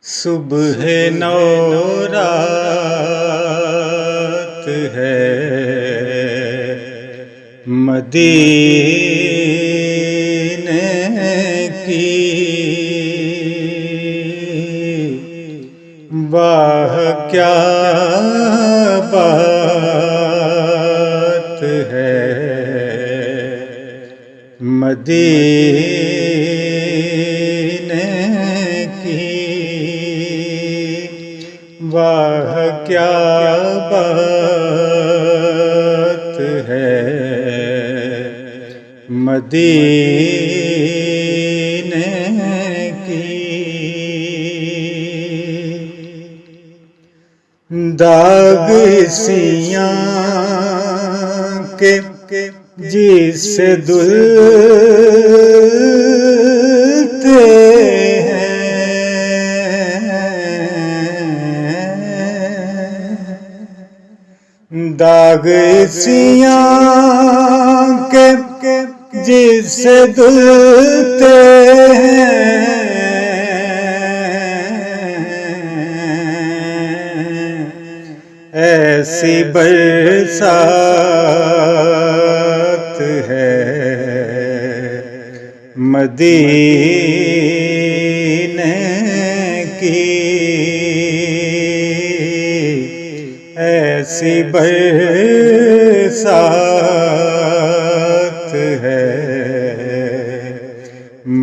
صبح نو رات ہے مدینے کی، واہ کیا بات ہے مدینے کی، واہ کیا بات ہے مدینے کی۔ داغ سیاں کے جس سے دھلتے ہیں، داغ سیاں کے جس سے دھلتے ہیں، ایسی برسات ہے مدینے کی، ایسی برسات ہے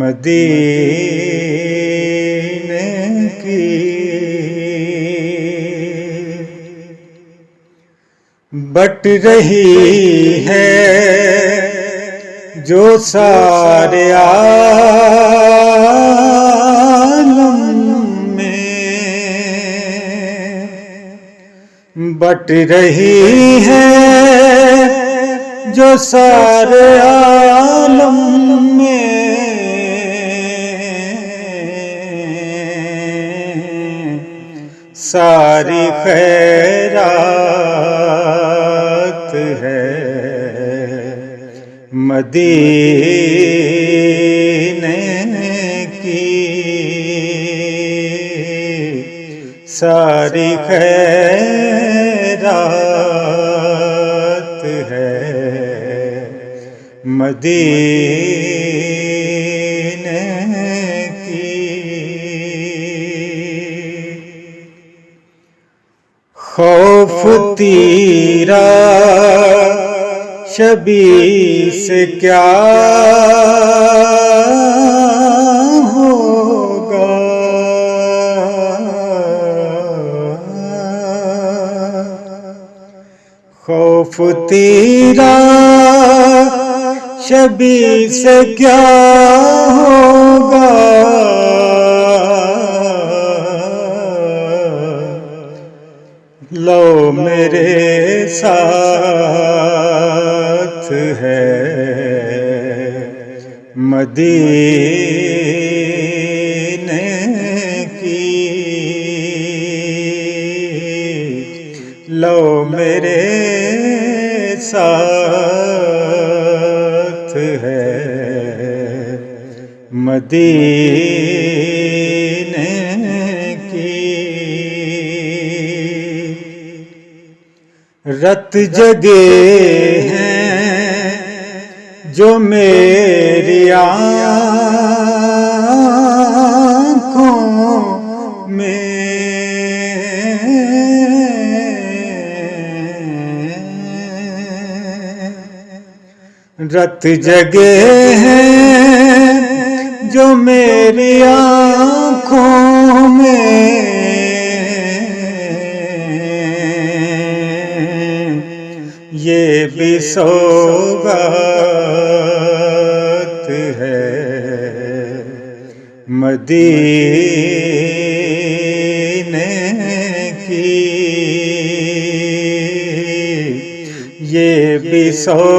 مدینے کی۔ بٹ رہی ہے جو سارے عالم میں، بٹ رہی ہے جو سارے عالم میں، ساری خیرات ہے مدینے کی، ساری خیرات ہے مدینے کی۔ خوف تیرا شبی سے کیا ہوگا، خوف تیرا شبی سے کیا ہوگا، لو میرے ساتھ ہے مدینے کی، لو میرے ساتھ ہے مدینے کی۔ رت جگے ہیں جو میری آنکھوں میں، رت جگے ہیں جو میری آنکھوں میں، یہ بھی سوغات ہے مدینے کی، یہ بھی سوغات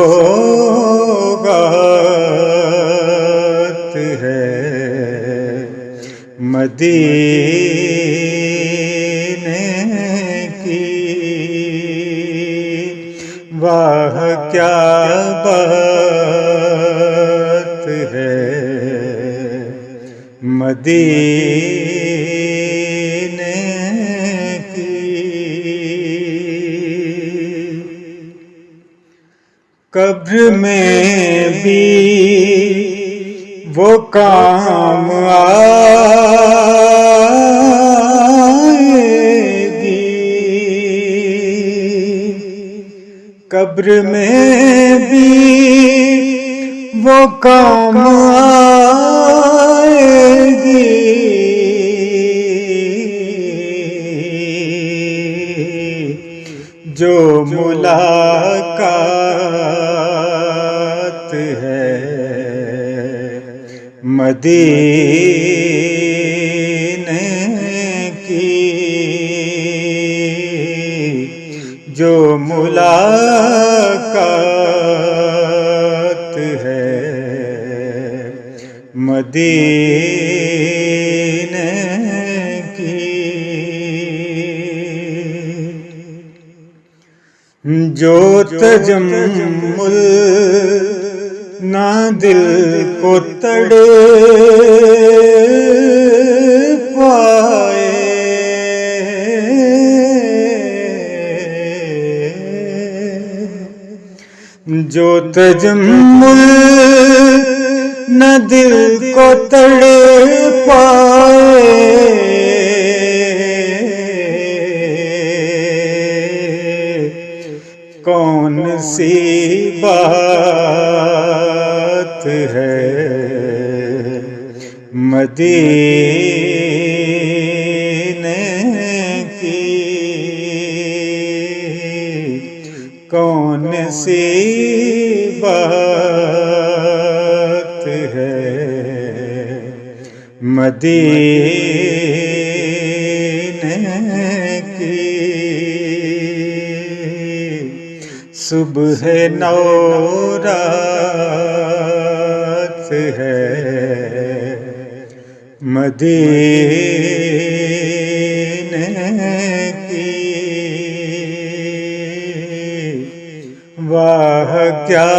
ہے مدینے کی، واہ کیا بات ہے مدینے قبر میں بھی وہ کام آئے گی، قبر میں بھی وہ کام آئے گی، جو ملاقات ہے مدینے کی، جو ملاقات ہے مدینے کی، جو تجمل نہ دل کو تڑے پائے، جو تجمل نہ دل کو تڑے پائے، کون سی بات ہے مدینے کی، کون سی بات ہے مدینے کی، صبح نو رات ہے مدینے کی، واہ کیا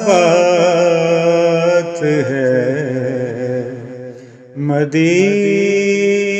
بات ہے مدینے